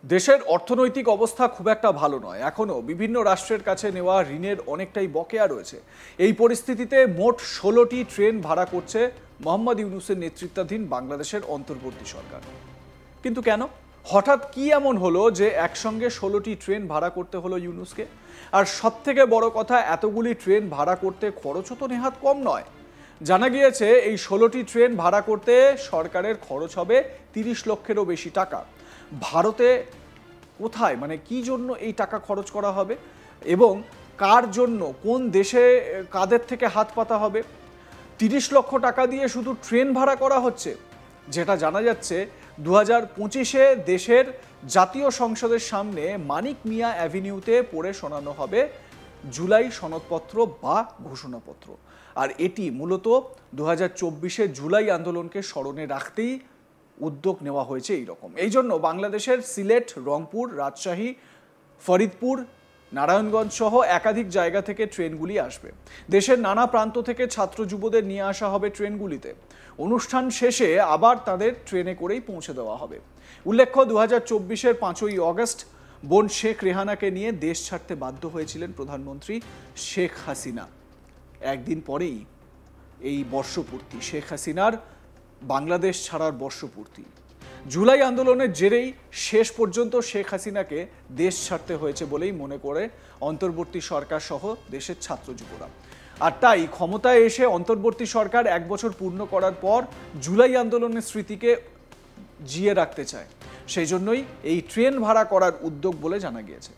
দেশের অর্থনৈতিক অবস্থা খুব একটা ভালো নয়। এখনো বিভিন্ন রাষ্ট্রের কাছে নেওয়া ঋণের অনেকটাই বকেয়া রয়েছে। এই পরিস্থিতিতে মোট ১৬টি ট্রেন ভাড়া করছে মোহাম্মদ ইউনূসের নেতৃত্বাধীন বাংলাদেশের অন্তর্বর্তী সরকার। কিন্তু কেন, হঠাৎ কি এমন হলো যে একসঙ্গে ১৬টি ট্রেন ভাড়া করতে হলো ইউনূসকে? আর সবথেকে বড় কথা, এতগুলি ট্রেন ভাড়া করতে খরচও তো নেহাত কম নয়। জানা গিয়েছে এই ১৬টি ট্রেন ভাড়া করতে সরকারের খরচ হবে ৩০ লক্ষেরও বেশি টাকা। ভারতে কোথায়, মানে কি জন্য এই টাকা খরচ করা হবে এবং কার জন্য, কোন দেশে কাদের থেকে হাত পাতা হবে? ৩০ লক্ষ টাকা দিয়ে শুধু ট্রেন ভাড়া করা হচ্ছে। যেটা জানা যাচ্ছে ২০২৫-এ দেশের জাতীয় সংসদের সামনে মানিক মিয়া অ্যাভিনিউতে পড়ে শোনানো হবে জুলাই সনদপত্র বা ঘোষণাপত্র। আর এটি মূলত ২০২৪-এ জুলাই আন্দোলনকে স্মরণে রাখতেই উদ্যোগ নেওয়া হয়েছে। এইরকম এই জন্য বাংলাদেশের সিলেট, রংপুর, রাজশাহী, ফরিদপুর, নারায়ণগঞ্জ সহ একাধিক জায়গা থেকে ট্রেনগুলি আসবে। দেশের নানা প্রান্ত থেকে ছাত্র যুবদের নিয়ে আসা হবে ট্রেনগুলিতে। অনুষ্ঠান শেষে আবার তাদের ট্রেনে করেই পৌঁছে দেওয়া হবে। উল্লেখ্য, ২০২৪-এর ৫ই অগস্ট বোন শেখ রেহানাকে নিয়ে দেশ ছাড়তে বাধ্য হয়েছিলেন প্রধানমন্ত্রী শেখ হাসিনা। একদিন পরেই এই বর্ষপূর্তি, শেখ হাসিনার বাংলাদেশ ছাড়ার বর্ষপূর্তি। জুলাই আন্দোলনের জেরেই শেষ পর্যন্ত শেখ হাসিনাকে দেশ ছাড়তে হয়েছে বলেই মনে করে অন্তর্বর্তী সরকার সহ দেশের ছাত্র যুবরা। আর তাই ক্ষমতায় এসে অন্তর্বর্তী সরকার ১ বছর পূর্ণ করার পর জুলাই আন্দোলনের স্মৃতিকে জিয়ে রাখতে চায়। সেই জন্যই এই ট্রেন ভাড়া করার উদ্যোগ বলে জানা গিয়েছে।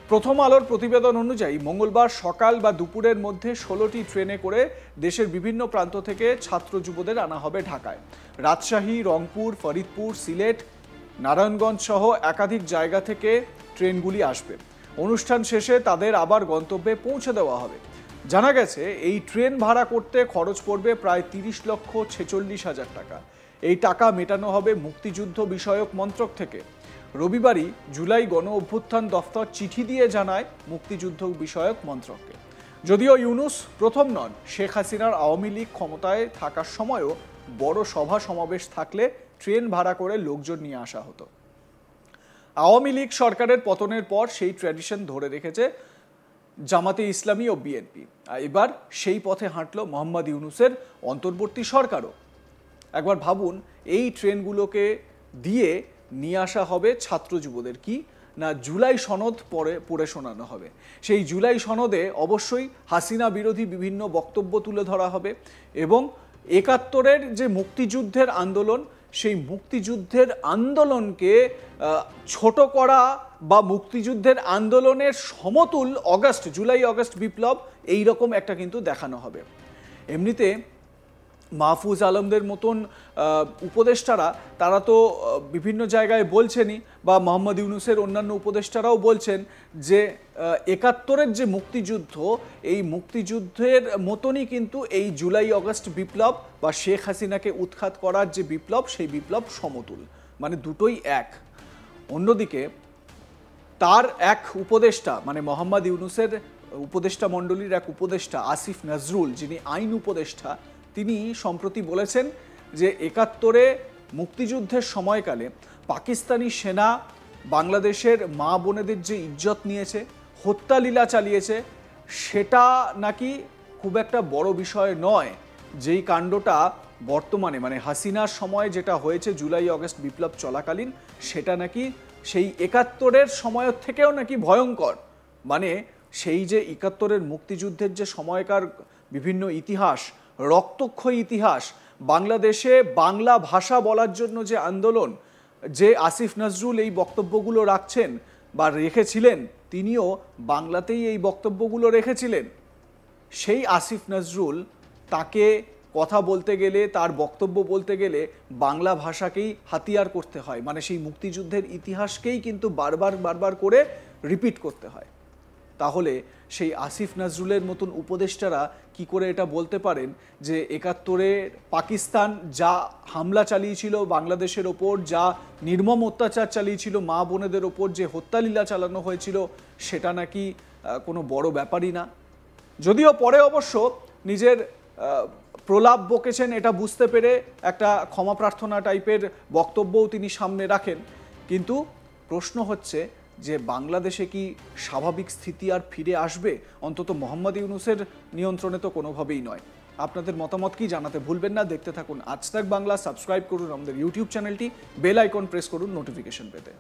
প্রথম আলোর প্রতিবেদন অনুযায়ী মঙ্গলবার সকাল বা দুপুরের মধ্যে ১৬টি ট্রেনে করে দেশের বিভিন্ন প্রান্ত থেকে ছাত্র যুবদের আনা হবে ঢাকায়। রাজশাহী, রংপুর, ফরিদপুর, সিলেট, নারায়ণগঞ্জ সহ একাধিক জায়গা থেকে ট্রেনগুলি আসবে। অনুষ্ঠান শেষে তাদের আবার গন্তব্যে পৌঁছে দেওয়া হবে। জানা গেছে এই ট্রেন ভাড়া করতে খরচ পড়বে প্রায় ৩০,৪৬,০০০ টাকা। এই টাকা মেটানো হবে মুক্তিযুদ্ধ বিষয়ক মন্ত্রক থেকে। রবিবারই জুলাই গণ অভ্যুত্থান দফতর চিঠি দিয়ে জানায় মুক্তিযুদ্ধ বিষয়ক মন্ত্রককে। যদিও ইউনূস প্রথম নন, শেখ হাসিনার আওয়ামী লীগ ক্ষমতায় থাকার সময়ও বড় সভা সমাবেশ থাকলে ট্রেন ভাড়া করে লোকজন নিয়ে আসা হতো। আওয়ামী লীগ সরকারের পতনের পর সেই ট্র্যাডিশন ধরে রেখেছে জামাতে ইসলামী ও বিএনপি। এবার সেই পথে হাঁটল মোহাম্মদ ইউনূসের অন্তর্বর্তী সরকারও। একবার ভাবুন, এই ট্রেনগুলোকে দিয়ে নিয়ে আসা হবে ছাত্র যুবদের, কি না জুলাই সনদ পড়ে শোনানো হবে। সেই জুলাই সনদে অবশ্যই হাসিনা বিরোধী বিভিন্ন বক্তব্য তুলে ধরা হবে এবং ৭১-এর যে মুক্তিযুদ্ধের আন্দোলন, সেই মুক্তিযুদ্ধের আন্দোলনকে ছোট করা বা মুক্তিযুদ্ধের আন্দোলনের সমতুল জুলাই অগস্ট বিপ্লব, এই রকম একটা কিন্তু দেখানো হবে। এমনিতে মাহফুজ আলমদের মতন উপদেষ্টারা তারা তো বিভিন্ন জায়গায় বলছেনই, বা মোহাম্মদ ইউনূসের অন্যান্য উপদেষ্টারাও বলছেন যে ৭১-এর যে মুক্তিযুদ্ধ, এই মুক্তিযুদ্ধের মতনই কিন্তু এই জুলাই অগস্ট বিপ্লব বা শেখ হাসিনাকে উৎখাত করার যে বিপ্লব, সেই বিপ্লব সমতুল, মানে দুটোই এক। অন্যদিকে তার এক উপদেষ্টা, মানে মোহাম্মদ ইউনূসের উপদেষ্টা মণ্ডলীর এক উপদেষ্টা আসিফ নজরুল, যিনি আইন উপদেষ্টা, তিনি সম্প্রতি বলেছেন যে ৭১-এ মুক্তিযুদ্ধের সময়কালে পাকিস্তানি সেনা বাংলাদেশের মা বোনেদের যে ইজ্জত নিয়েছে, হত্যালীলা চালিয়েছে, সেটা নাকি খুব একটা বড় বিষয় নয়। যেই কাণ্ডটা বর্তমানে, মানে হাসিনার সময় যেটা হয়েছে জুলাই অগস্ট বিপ্লব চলাকালীন, সেটা নাকি সেই ৭১-এর সময়ের থেকেও নাকি ভয়ঙ্কর। মানে সেই যে ৭১-এর মুক্তিযুদ্ধের যে সময়কার বিভিন্ন ইতিহাস, রক্তক্ষয়ী ইতিহাস, বাংলাদেশে বাংলা ভাষা বলার জন্য যে আন্দোলন, যে আসিফ নজরুল এই বক্তব্যগুলো রাখছেন বা রেখেছিলেন, তিনিও বাংলাতেই এই বক্তব্যগুলো রেখেছিলেন। সেই আসিফ নজরুল, তাকে কথা বলতে গেলে, তার বক্তব্য বলতে গেলে বাংলা ভাষাকেই হাতিয়ার করতে হয়, মানে সেই মুক্তিযুদ্ধের ইতিহাসকেই কিন্তু বারবার করে রিপিট করতে হয়। তাহলে সেই আসিফ নজরুলের মতন উপদেষ্টারা কি করে এটা বলতে পারেন যে ৭১-এ পাকিস্তান যা হামলা চালিয়েছিল বাংলাদেশের ওপর, যা নির্মম অত্যাচার চালিয়েছিল মা বোনেদের ওপর, যে হত্যালীলা চালানো হয়েছিল, সেটা নাকি কোনো বড় ব্যাপারই না? যদিও পরে অবশ্য নিজের প্রলাপ বকেছেন এটা বুঝতে পেরে একটা ক্ষমা প্রার্থনা টাইপের বক্তব্যও তিনি সামনে রাখেন, কিন্তু প্রশ্ন হচ্ছে যে বাংলাদেশে কি স্বাভাবিক স্থিতি আর ফিরে আসবে? অন্তত মোহাম্মদ ইউনূসের নিয়ন্ত্রণে তো কোনোভাবেই নয়। আপনাদের মতামত কি জানাতে ভুলবেন না। দেখতে থাকুন আজ তাক বাংলা, সাবস্ক্রাইব করুন আমাদের ইউটিউব চ্যানেলটি, বেল আইকন প্রেস করুন নোটিফিকেশন পেতে।